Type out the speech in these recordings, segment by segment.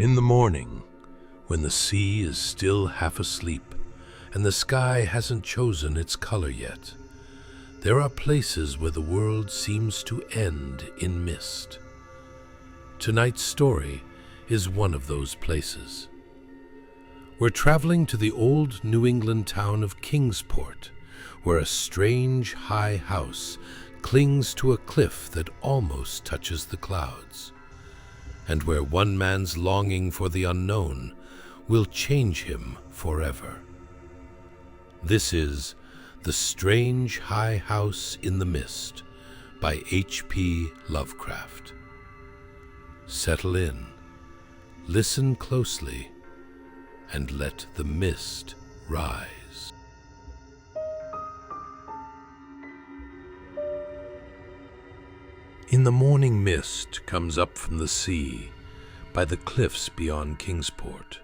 In the morning, when the sea is still half asleep and the sky hasn't chosen its color yet, there are places where the world seems to end in mist. Tonight's story is one of those places. We're traveling to the old New England town of Kingsport, where a strange high house clings to a cliff that almost touches the clouds, and where one man's longing for the unknown will change him forever. This is The Strange High House in the Mist by H.P. Lovecraft. Settle in, listen closely, and let the mist rise. In the morning, mist comes up from the sea by the cliffs beyond Kingsport.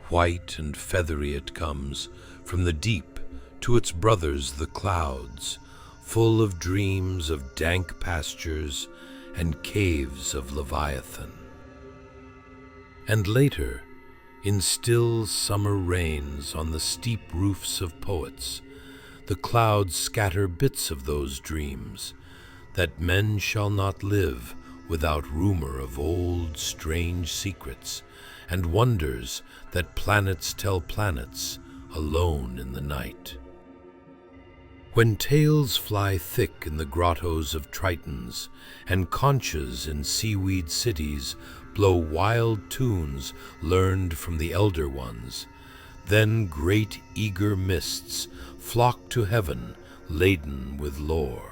White and feathery it comes from the deep to its brothers the clouds, full of dreams of dank pastures and caves of Leviathan. And later, in still summer rains on the steep roofs of poets, the clouds scatter bits of those dreams, that men shall not live without rumor of old strange secrets and wonders that planets tell planets alone in the night. When tales fly thick in the grottos of Tritons and conches in seaweed cities blow wild tunes learned from the elder ones, then great eager mists flock to heaven laden with lore.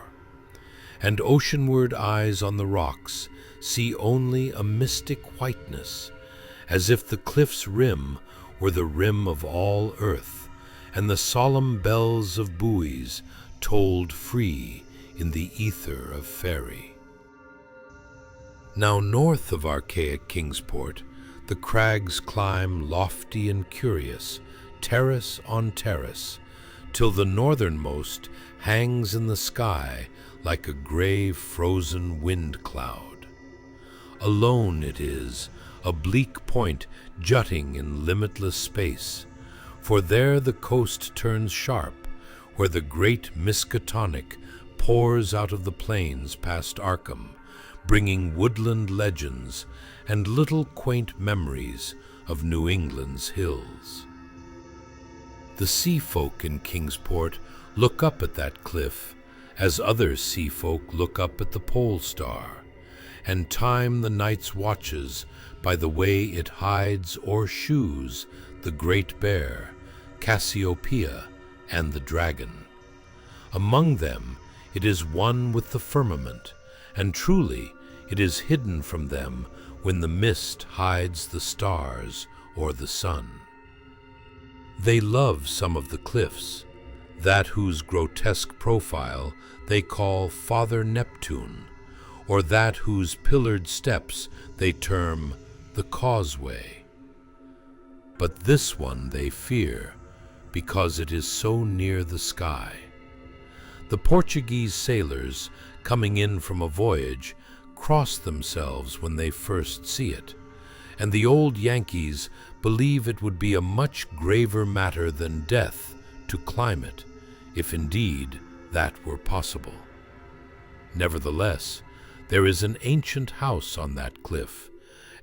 And oceanward eyes on the rocks see only a mystic whiteness, as if the cliff's rim were the rim of all earth, and the solemn bells of buoys tolled free in the ether of faerie. Now north of archaic Kingsport, the crags climb lofty and curious, terrace on terrace, till the northernmost hangs in the sky like a gray frozen wind cloud. Alone it is, a bleak point jutting in limitless space, for there the coast turns sharp, where the great Miskatonic pours out of the plains past Arkham, bringing woodland legends and little quaint memories of New England's hills. The sea folk in Kingsport look up at that cliff as other sea folk look up at the pole star, and time the night's watches by the way it hides or shoes the great bear, Cassiopeia, and the dragon. Among them it is one with the firmament, and truly it is hidden from them when the mist hides the stars or the sun. They love some of the cliffs, that whose grotesque profile they call Father Neptune, or that whose pillared steps they term the Causeway. But this one they fear, because it is so near the sky. The Portuguese sailors, coming in from a voyage, cross themselves when they first see it, and the old Yankees believe it would be a much graver matter than death to climb it, if indeed that were possible. Nevertheless, there is an ancient house on that cliff,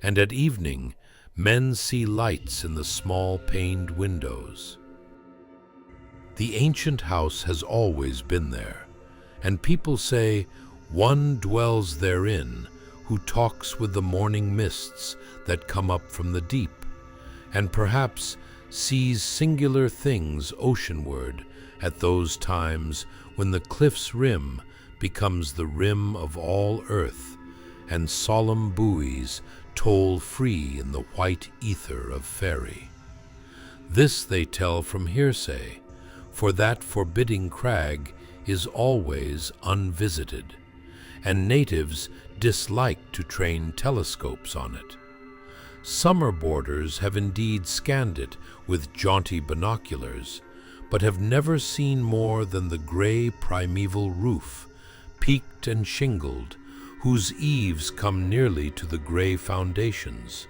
and at evening men see lights in the small paned windows. The ancient house has always been there, and people say one dwells therein who talks with the morning mists that come up from the deep, and perhaps sees singular things oceanward at those times when the cliff's rim becomes the rim of all earth, and solemn buoys toll free in the white ether of faerie. This they tell from hearsay, for that forbidding crag is always unvisited, and natives dislike to train telescopes on it. Summer boarders have indeed scanned it with jaunty binoculars, but have never seen more than the gray primeval roof, peaked and shingled, whose eaves come nearly to the gray foundations,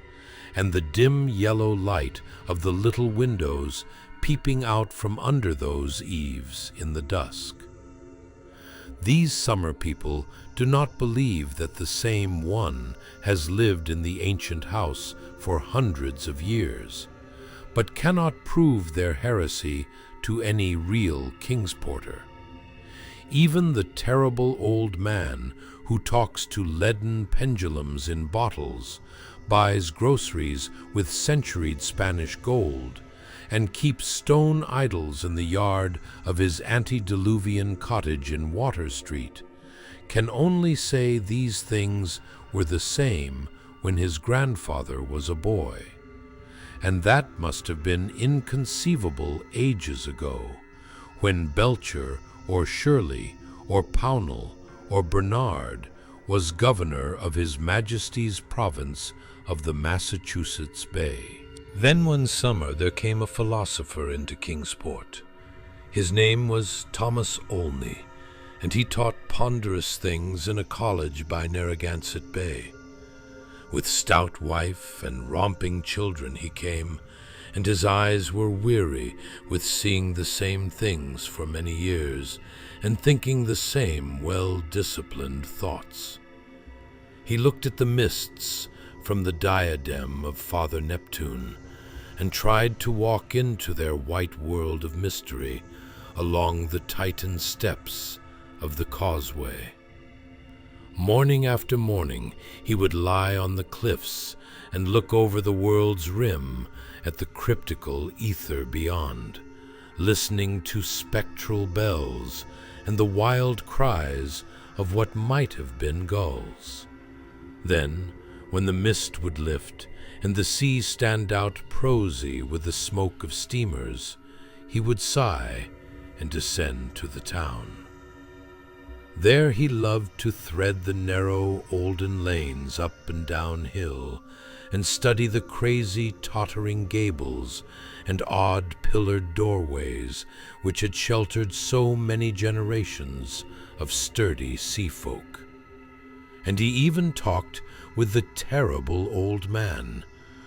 and the dim yellow light of the little windows peeping out from under those eaves in the dusk. These summer people do not believe that the same one has lived in the ancient house for hundreds of years, but cannot prove their heresy to any real Kingsporter. Even the terrible old man who talks to leaden pendulums in bottles, buys groceries with centuried Spanish gold, and keeps stone idols in the yard of his antediluvian cottage in Water Street, can only say these things were the same when his grandfather was a boy. And that must have been inconceivable ages ago, when Belcher or Shirley or Pownall or Bernard was governor of His Majesty's province of the Massachusetts Bay. Then one summer there came a philosopher into Kingsport. His name was Thomas Olney, and he taught ponderous things in a college by Narragansett Bay. With stout wife and romping children he came, and his eyes were weary with seeing the same things for many years, and thinking the same well-disciplined thoughts. He looked at the mists from the diadem of Father Neptune, and tried to walk into their white world of mystery along the Titan steps of the causeway. Morning after morning he would lie on the cliffs and look over the world's rim at the cryptical ether beyond, listening to spectral bells and the wild cries of what might have been gulls. Then, when the mist would lift and the sea stand out prosy with the smoke of steamers, he would sigh and descend to the town. There he loved to thread the narrow olden lanes up and down hill, and study the crazy tottering gables and odd pillared doorways which had sheltered so many generations of sturdy sea folk. And he even talked with the terrible old man,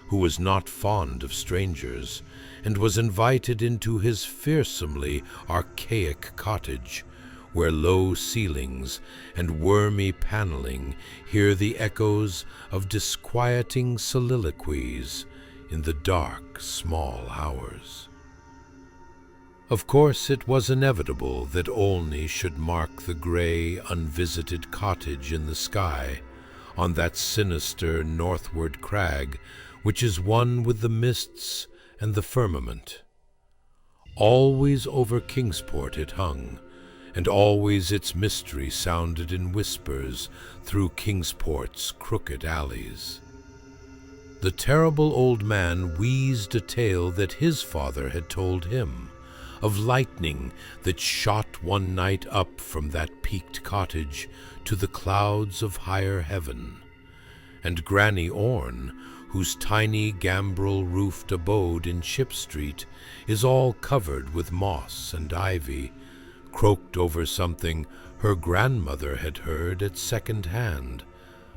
who was not fond of strangers, and was invited into his fearsomely archaic cottage, where low ceilings and wormy paneling hear the echoes of disquieting soliloquies in the dark, small hours. Of course, it was inevitable that Olney should mark the gray, unvisited cottage in the sky, on that sinister northward crag which is one with the mists and the firmament. Always over Kingsport it hung, and always its mystery sounded in whispers through Kingsport's crooked alleys. The terrible old man wheezed a tale that his father had told him, of lightning that shot one night up from that peaked cottage to the clouds of higher heaven, and Granny Orne, whose tiny gambrel-roofed abode in Ship Street is all covered with moss and ivy, croaked over something her grandmother had heard at second hand,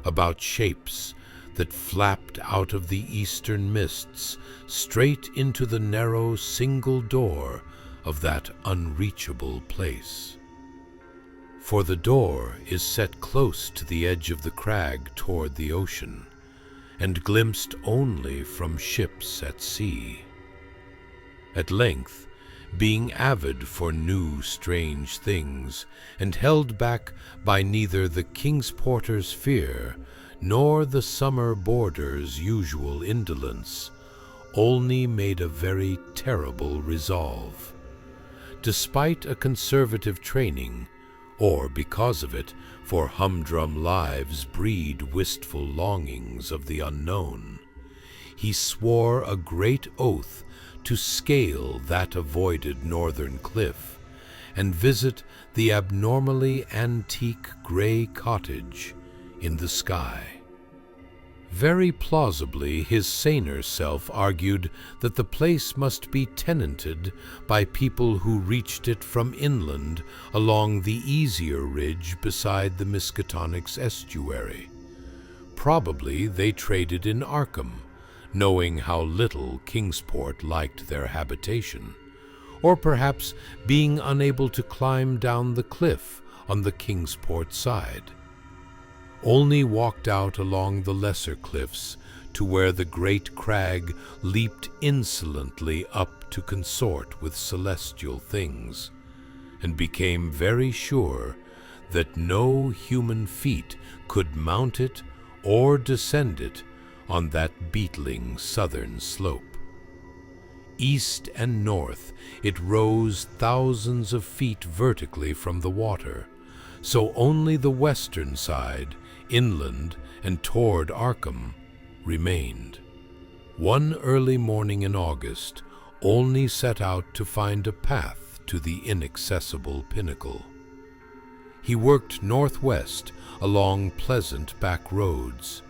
about shapes that flapped out of the eastern mists straight into the narrow single door of that unreachable place. For the door is set close to the edge of the crag toward the ocean, and glimpsed only from ships at sea. At length, being avid for new strange things, and held back by neither the Kingsporter's fear nor the summer boarder's usual indolence, Olney made a very terrible resolve. Despite a conservative training, or because of it, for humdrum lives breed wistful longings of the unknown, he swore a great oath to scale that avoided northern cliff and visit the abnormally antique gray cottage in the sky. Very plausibly, his saner self argued that the place must be tenanted by people who reached it from inland along the easier ridge beside the Miskatonic's estuary. Probably they traded in Arkham, knowing how little Kingsport liked their habitation, or perhaps being unable to climb down the cliff on the Kingsport side. Olney walked out along the lesser cliffs to where the great crag leaped insolently up to consort with celestial things, and became very sure that no human feet could mount it or descend it on that beetling southern slope. East and north it rose thousands of feet vertically from the water, so only the western side, inland and toward Arkham, remained. One early morning in August, Olney set out to find a path to the inaccessible pinnacle. He worked northwest along pleasant back roads,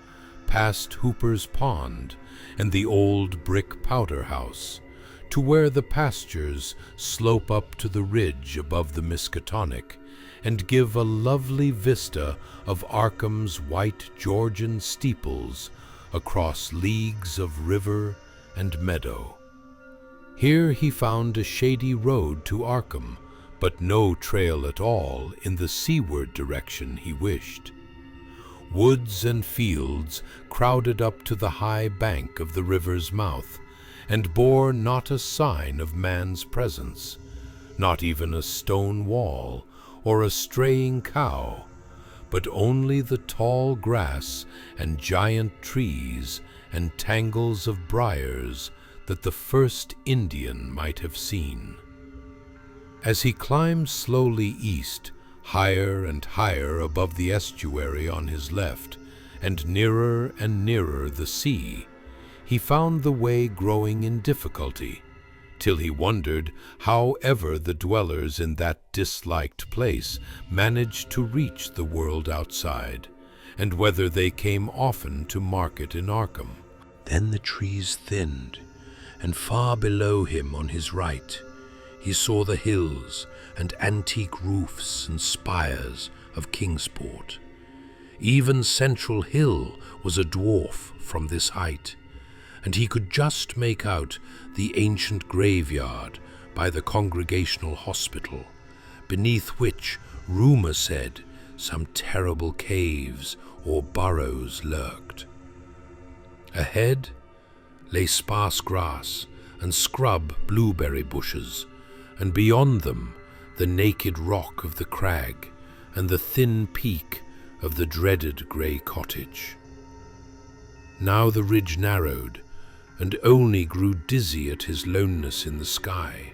past Hooper's Pond and the old brick powder house, to where the pastures slope up to the ridge above the Miskatonic and give a lovely vista of Arkham's white Georgian steeples across leagues of river and meadow. Here he found a shady road to Arkham, but no trail at all in the seaward direction he wished. Woods and fields crowded up to the high bank of the river's mouth, and bore not a sign of man's presence, not even a stone wall or a straying cow, but only the tall grass and giant trees and tangles of briars that the first Indian might have seen. As he climbed slowly east, higher and higher above the estuary on his left, and nearer the sea, he found the way growing in difficulty, till he wondered how ever the dwellers in that disliked place managed to reach the world outside, and whether they came often to market in Arkham. Then the trees thinned, and far below him on his right he saw the hills and antique roofs and spires of Kingsport. Even Central Hill was a dwarf from this height, and he could just make out the ancient graveyard by the Congregational Hospital, beneath which, rumor said, some terrible caves or burrows lurked. Ahead lay sparse grass and scrub blueberry bushes, and beyond them the naked rock of the crag and the thin peak of the dreaded grey cottage. Now the ridge narrowed, and Olney grew dizzy at his loneness in the sky.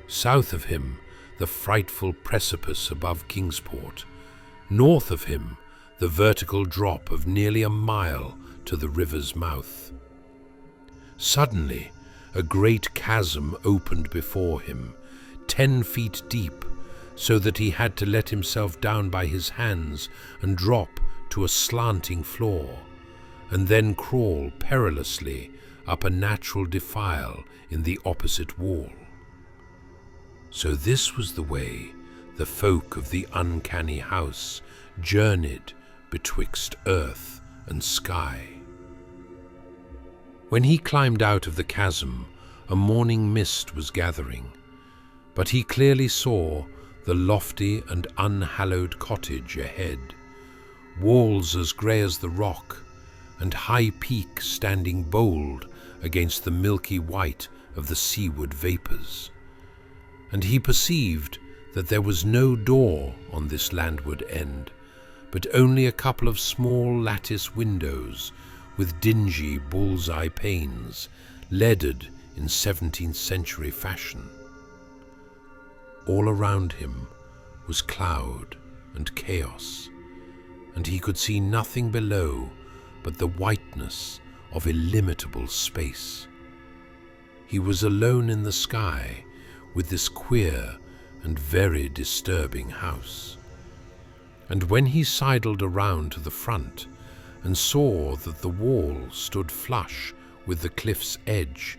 South of him, the frightful precipice above Kingsport. North of him, the vertical drop of nearly a mile to the river's mouth. Suddenly, a great chasm opened before him, 10 feet deep, so that he had to let himself down by his hands and drop to a slanting floor, and then crawl perilously up a natural defile in the opposite wall. So this was the way the folk of the uncanny house journeyed betwixt earth and sky. When he climbed out of the chasm, a morning mist was gathering, but he clearly saw the lofty and unhallowed cottage ahead, walls as grey as the rock, and high peak standing bold against the milky white of the seaward vapours. And he perceived that there was no door on this landward end, but only a couple of small lattice windows with dingy bull's-eye panes, leaded in 17th century fashion. All around him was cloud and chaos, and he could see nothing below but the whiteness of illimitable space. He was alone in the sky with this queer and very disturbing house. And when he sidled around to the front and saw that the wall stood flush with the cliff's edge,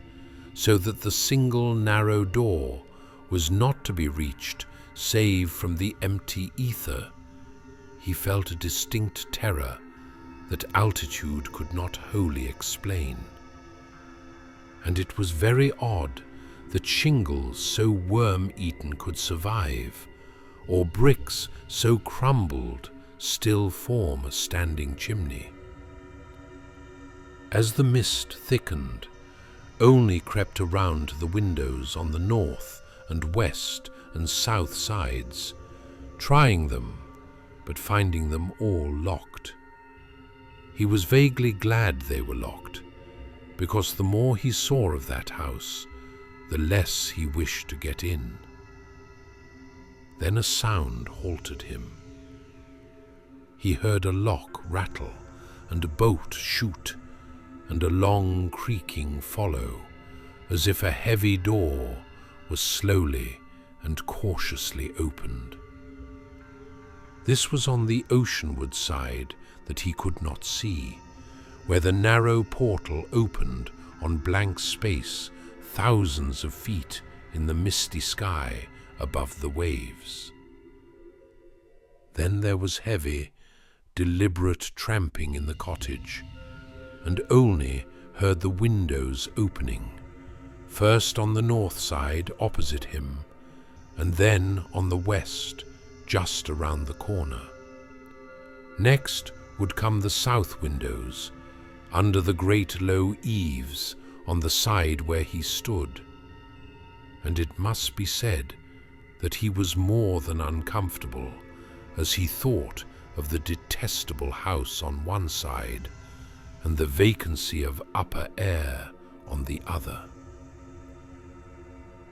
so that the single narrow door was not to be reached save from the empty ether, he felt a distinct terror that altitude could not wholly explain. and it was very odd that shingles so worm-eaten could survive, or bricks so crumbled still form a standing chimney. As the mist thickened, only crept around to the windows on the north and west and south sides, trying them, but finding them all locked. He was vaguely glad they were locked, because the more he saw of that house, the less he wished to get in. Then a sound halted him. He heard a lock rattle and a bolt shoot, and a long creaking follow, as if a heavy door was slowly and cautiously opened. This was on the oceanward side that he could not see, where the narrow portal opened on blank space thousands of feet in the misty sky above the waves. Then there was heavy, deliberate tramping in the cottage, and Olney heard the windows opening, first on the north side opposite him, and then on the west, just around the corner. Next would come the south windows, under the great low eaves on the side where he stood, and it must be said that he was more than uncomfortable as he thought of the detestable house on one side and the vacancy of upper air on the other.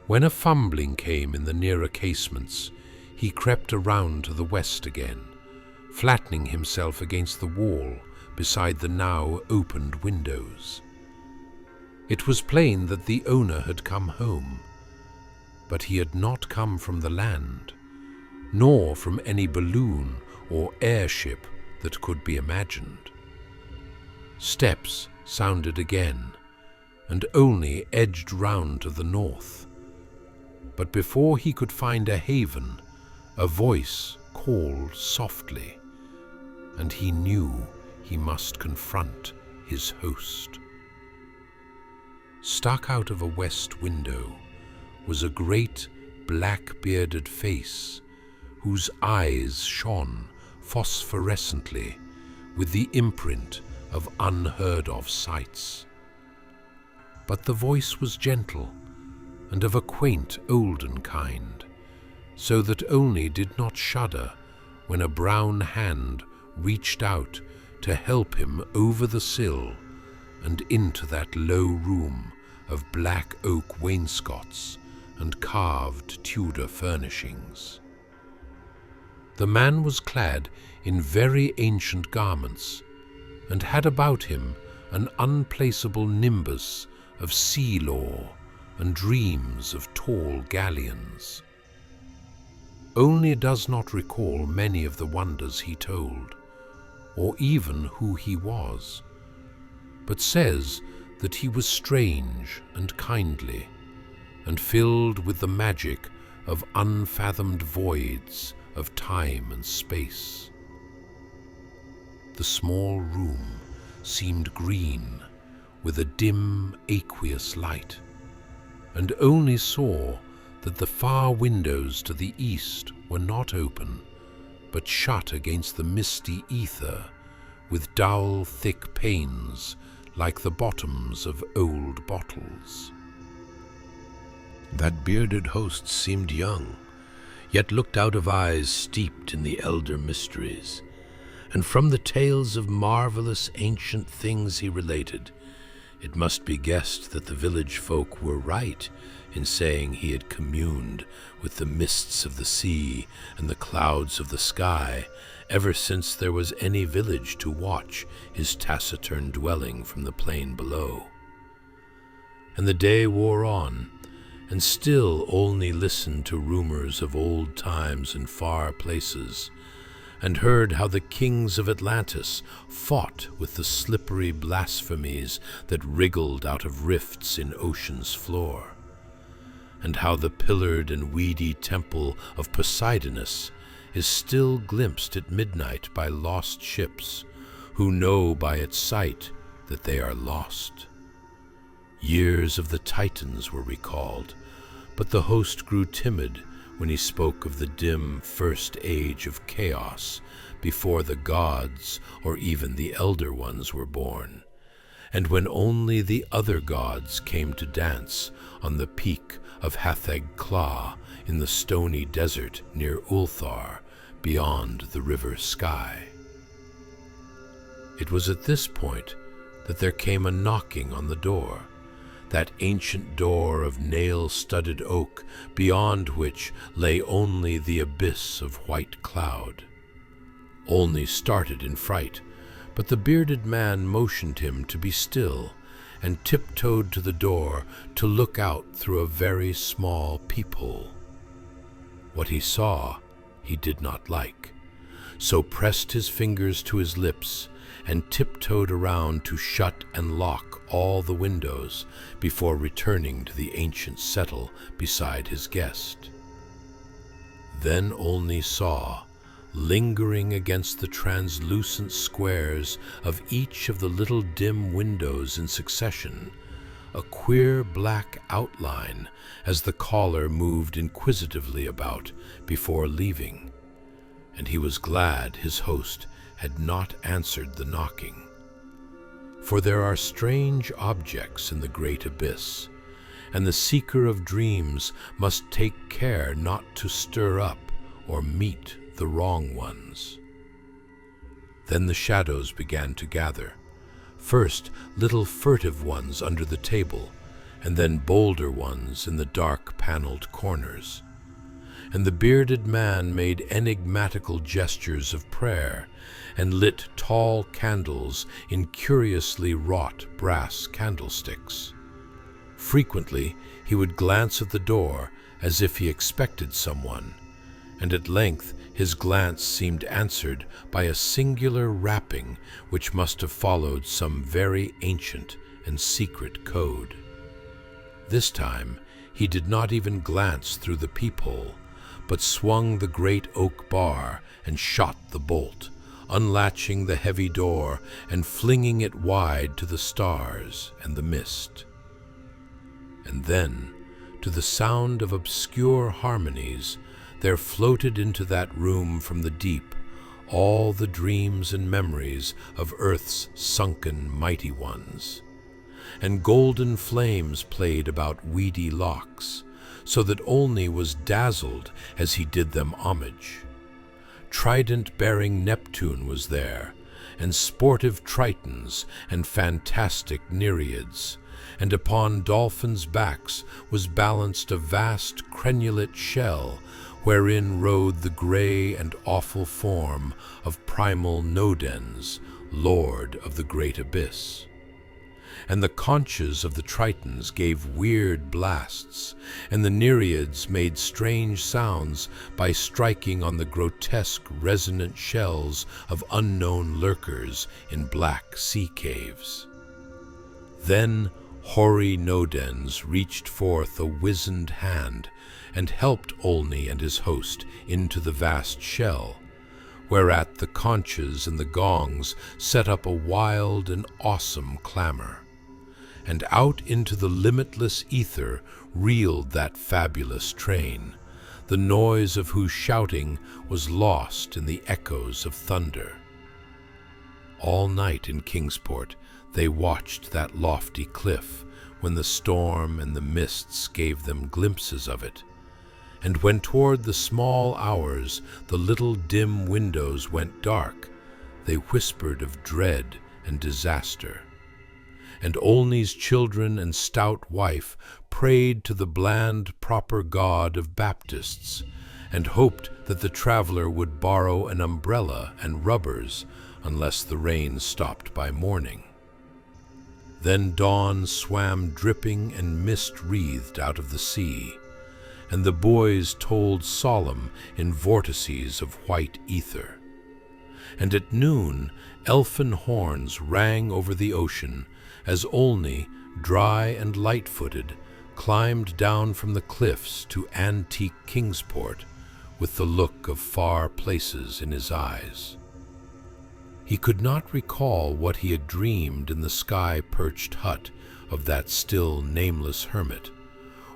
When a fumbling came in the nearer casements, he crept around to the west again, flattening himself against the wall beside the now opened windows. It was plain that the owner had come home, but he had not come from the land, nor from any balloon or airship that could be imagined. Steps sounded again, and Olney edged round to the north. But before he could find a haven, a voice called softly, and he knew he must confront his host. Stuck out of a west window was a great black-bearded face whose eyes shone phosphorescently with the imprint of unheard-of sights. But the voice was gentle and of a quaint olden kind, so that Olney did not shudder when a brown hand reached out to help him over the sill and into that low room of black oak wainscots and carved Tudor furnishings. The man was clad in very ancient garments, and had about him an unplaceable nimbus of sea lore and dreams of tall galleons. Olney does not recall many of the wonders he told, or even who he was, but says that he was strange and kindly, and filled with the magic of unfathomed voids of time and space. The small room seemed green, with a dim, aqueous light, and Olney saw that the far windows to the east were not open, but shut against the misty ether with dull, thick panes like the bottoms of old bottles. That bearded host seemed young, yet looked out of eyes steeped in the elder mysteries, and from the tales of marvelous ancient things he related, it must be guessed that the village folk were right in saying he had communed with the mists of the sea and the clouds of the sky ever since there was any village to watch his taciturn dwelling from the plain below. And the day wore on, and still Olney listened to rumors of old times and far places, and heard how the kings of Atlantis fought with the slippery blasphemies that wriggled out of rifts in ocean's floor, and how the pillared and weedy temple of Poseidonus is still glimpsed at midnight by lost ships who know by its sight that they are lost. Years of the Titans were recalled, but the host grew timid when he spoke of the dim first age of chaos before the gods or even the Elder Ones were born, and when only the other gods came to dance on the peak of Hatheg Kla in the stony desert near Ulthar beyond the river Sky. It was at this point that there came a knocking on the door, that ancient door of nail-studded oak beyond which lay only the abyss of white cloud. Olney started in fright, but the bearded man motioned him to be still and tiptoed to the door to look out through a very small peephole. What he saw he did not like, so pressed his fingers to his lips and tiptoed around to shut and lock all the windows before returning to the ancient settle beside his guest. Then Olney saw, lingering against the translucent squares of each of the little dim windows in succession, a queer black outline as the caller moved inquisitively about before leaving, and he was glad his host had not answered the knocking. For there are strange objects in the great abyss, and the seeker of dreams must take care not to stir up or meet the wrong ones. Then the shadows began to gather, first little furtive ones under the table, and then bolder ones in the dark paneled corners. And the bearded man made enigmatical gestures of prayer and lit tall candles in curiously wrought brass candlesticks. Frequently he would glance at the door as if he expected someone, and at length his glance seemed answered by a singular rapping which must have followed some very ancient and secret code. This time he did not even glance through the peephole, but swung the great oak bar and shot the bolt, unlatching the heavy door and flinging it wide to the stars and the mist. And then, to the sound of obscure harmonies, there floated into that room from the deep all the dreams and memories of Earth's sunken mighty ones. And golden flames played about weedy locks, so that Olney was dazzled as he did them homage. Trident-bearing Neptune was there, and sportive Tritons and fantastic Nereids, and upon dolphins' backs was balanced a vast crenulate shell wherein rode the grey and awful form of primal Nodens, lord of the great abyss. And the conches of the Tritons gave weird blasts, and the Nereids made strange sounds by striking on the grotesque resonant shells of unknown lurkers in black sea caves. Then hoary Nodens reached forth a wizened hand and helped Olney and his host into the vast shell, whereat the conches and the gongs set up a wild and awesome clamor. And out into the limitless ether reeled that fabulous train, the noise of whose shouting was lost in the echoes of thunder. All night in Kingsport they watched that lofty cliff when the storm and the mists gave them glimpses of it, and when toward the small hours the little dim windows went dark, they whispered of dread and disaster. And Olney's children and stout wife prayed to the bland, proper God of Baptists, and hoped that the traveler would borrow an umbrella and rubbers unless the rain stopped by morning. Then dawn swam dripping and mist-wreathed out of the sea, and the boys tolled solemn in vortices of white ether. And at noon elfin horns rang over the ocean as Olney, dry and light-footed, climbed down from the cliffs to antique Kingsport with the look of far places in his eyes. He could not recall what he had dreamed in the sky-perched hut of that still nameless hermit,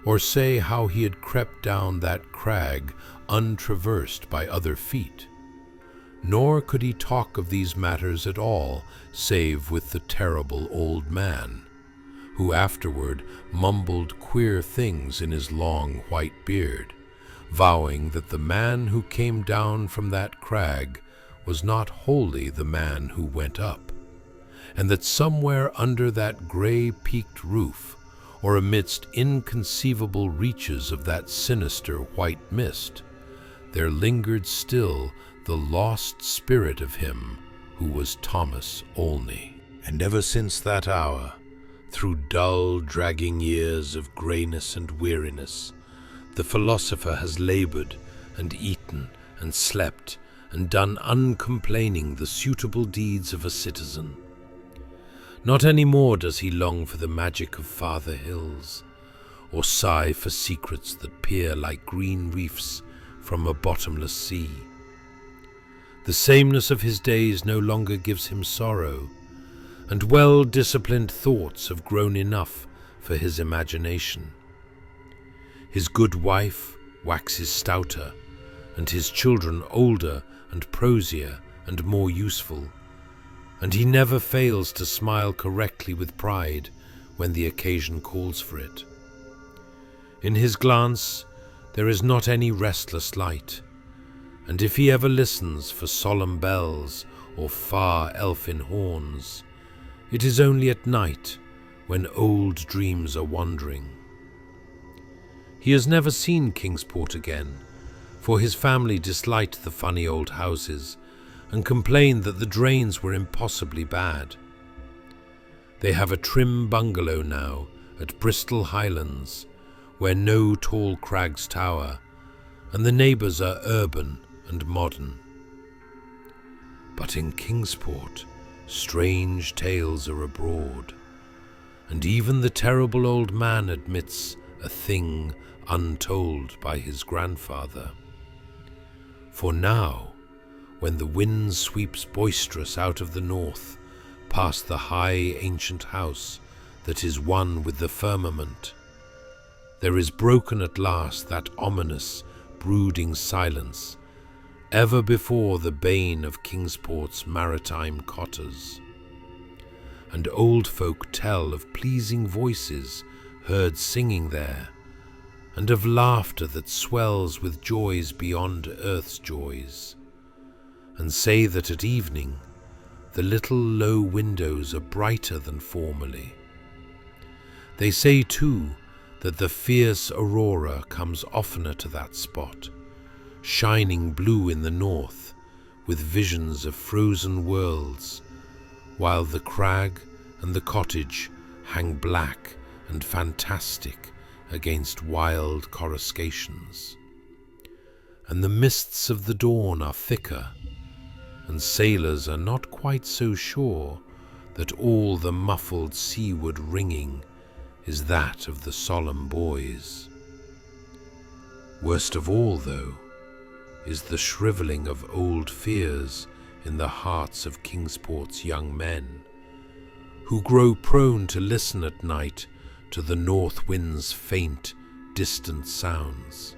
or say how he had crept down that crag untraversed by other feet. Nor could he talk of these matters at all, save with the terrible old man, who afterward mumbled queer things in his long white beard, vowing that the man who came down from that crag was not wholly the man who went up, and that somewhere under that gray-peaked roof, or amidst inconceivable reaches of that sinister white mist, there lingered still the lost spirit of him who was Thomas Olney. And ever since that hour, through dull, dragging years of greyness and weariness, the philosopher has laboured and eaten and slept and done uncomplaining the suitable deeds of a citizen. Not any more does he long for the magic of farther hills, or sigh for secrets that peer like green reefs from a bottomless sea. The sameness of his days no longer gives him sorrow, and well-disciplined thoughts have grown enough for his imagination. His good wife waxes stouter, and his children older and prosier and more useful, and he never fails to smile correctly with pride when the occasion calls for it. In his glance there is not any restless light, and if he ever listens for solemn bells or far elfin horns, it is only at night when old dreams are wandering. He has never seen Kingsport again, for his family disliked the funny old houses and complained that the drains were impossibly bad. They have a trim bungalow now at Bristol Highlands, where no tall crags tower, and the neighbours are urban and modern. But in Kingsport, strange tales are abroad, and even the terrible old man admits a thing untold by his grandfather. For now, when the wind sweeps boisterous out of the north, past the high ancient house that is one with the firmament, there is broken at last that ominous, brooding silence, ever before the bane of Kingsport's maritime cotters. And old folk tell of pleasing voices heard singing there, and of laughter that swells with joys beyond earth's joys, and say that at evening the little low windows are brighter than formerly. They say too that the fierce aurora comes oftener to that spot, shining blue in the north with visions of frozen worlds, while the crag and the cottage hang black and fantastic against wild coruscations. And the mists of the dawn are thicker, and sailors are not quite so sure that all the muffled seaward ringing is that of the solemn buoys. Worst of all, though, is the shrivelling of old fears in the hearts of Kingsport's young men, who grow prone to listen at night to the north wind's faint, distant sounds.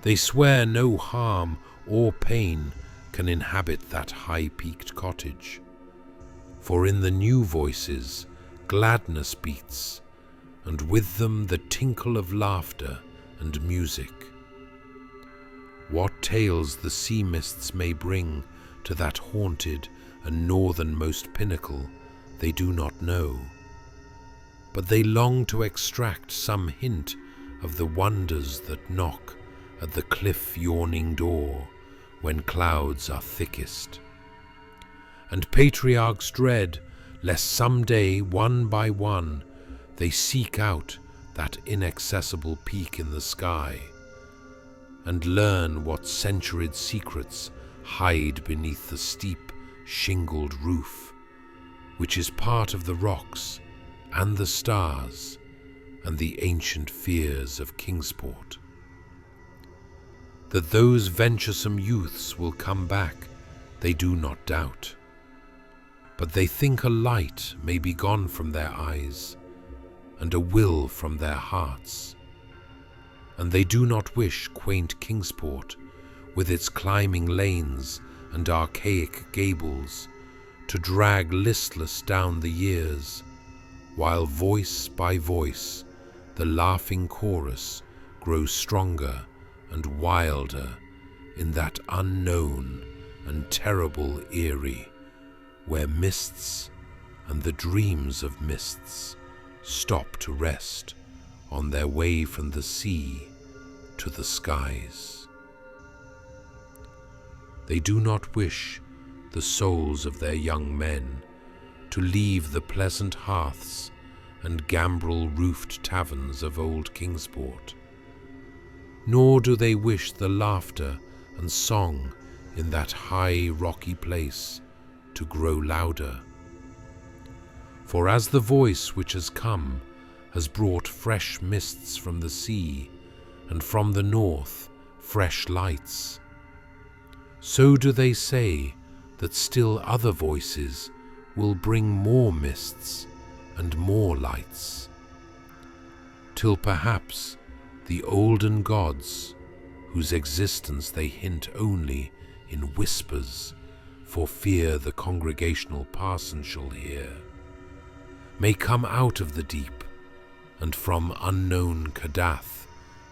They swear no harm or pain can inhabit that high-peaked cottage, for in the new voices gladness beats, and with them the tinkle of laughter and music. What tales the sea mists may bring to that haunted and northernmost pinnacle they do not know, but they long to extract some hint of the wonders that knock at the cliff-yawning door when clouds are thickest. And patriarchs dread lest some day, one by one, they seek out that inaccessible peak in the sky, and learn what centuried secrets hide beneath the steep, shingled roof, which is part of the rocks and the stars and the ancient fears of Kingsport. That those venturesome youths will come back, they do not doubt. but they think a light may be gone from their eyes, and a will from their hearts. And they do not wish quaint Kingsport, with its climbing lanes and archaic gables, to drag listless down the years, while voice by voice the laughing chorus grows stronger and wilder in that unknown and terrible eyrie, where mists and the dreams of mists stop to rest on their way from the sea to the skies. They do not wish the souls of their young men to leave the pleasant hearths and gambrel-roofed taverns of old Kingsport, nor do they wish the laughter and song in that high rocky place to grow louder. For as the voice which has come has brought fresh mists from the sea, and from the north fresh lights, so do they say that still other voices will bring more mists and more lights, till perhaps the olden gods, whose existence they hint only in whispers for fear the congregational parson shall hear, may come out of the deep and from unknown Cadath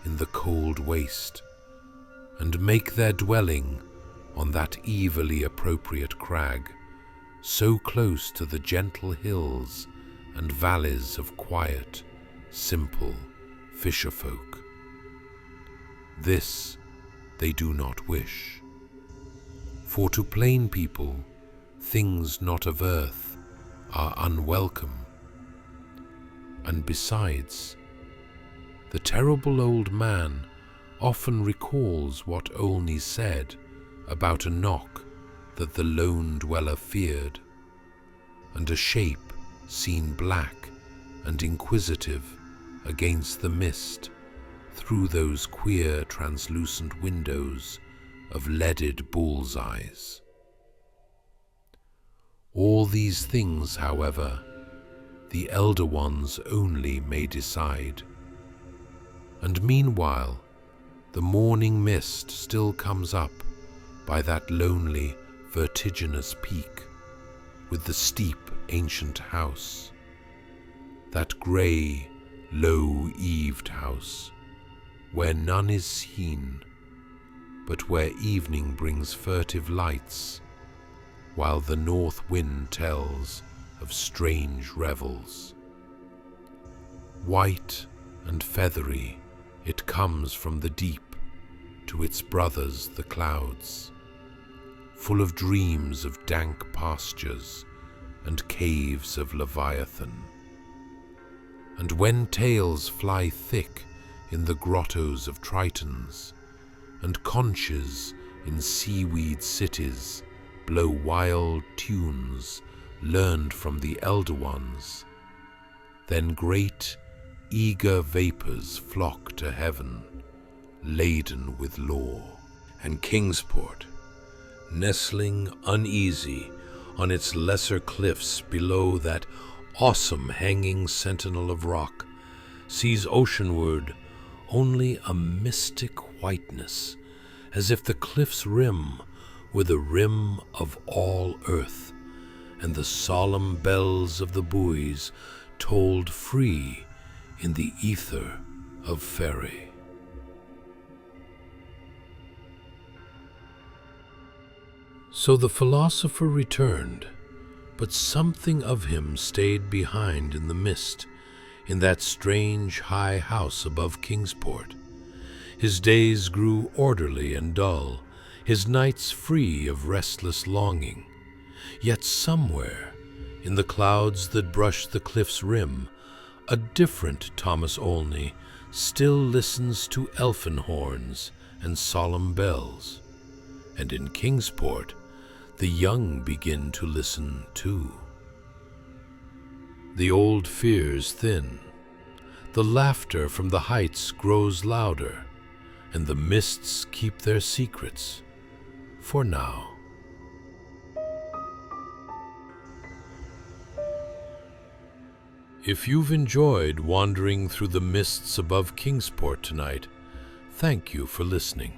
in the cold waste, and make their dwelling on that evilly appropriate crag, so close to the gentle hills and valleys of quiet, simple fisherfolk. This they do not wish, for to plain people things not of earth are unwelcome, and besides, the terrible old man often recalls what Olney said about a knock that the lone dweller feared, and a shape seen black and inquisitive against the mist through those queer translucent windows of leaded bull's eyes. All these things, however, the elder ones only may decide, and meanwhile the morning mist still comes up by that lonely, vertiginous peak, with the steep ancient house, that grey, low-eaved house, where none is seen, but where evening brings furtive lights, while the north wind tells of strange revels. White and feathery it comes from the deep to its brothers the clouds, full of dreams of dank pastures and caves of Leviathan. And when tales fly thick in the grottos of Tritons, and conches in seaweed cities blow wild tunes learned from the elder ones, then great, eager vapors flock to heaven, laden with lore. And Kingsport, nestling uneasy on its lesser cliffs below that awesome hanging sentinel of rock, sees oceanward only a mystic whiteness, as if the cliff's rim were the rim of all earth, and the solemn bells of the buoys tolled free in the ether of Faerie. So the philosopher returned, but something of him stayed behind in the mist, in that strange high house above Kingsport. His days grew orderly and dull, his nights free of restless longing. Yet somewhere, in the clouds that brush the cliff's rim, a different Thomas Olney still listens to elfin horns and solemn bells. And in Kingsport, the young begin to listen too. The old fears thin, the laughter from the heights grows louder, and the mists keep their secrets, for now. If you've enjoyed wandering through the mists above Kingsport tonight, thank you for listening.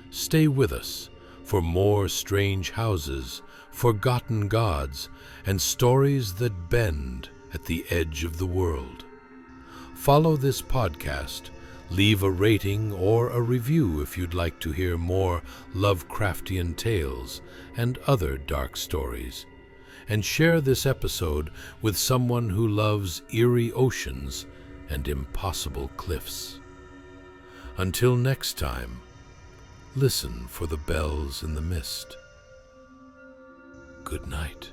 Stay with us for more strange houses, forgotten gods, and stories that bend at the edge of the world. Follow this podcast, leave a rating or a review if you'd like to hear more Lovecraftian tales and other dark stories, and share this episode with someone who loves eerie oceans and impossible cliffs. Until next time, listen for the bells in the mist. Good night.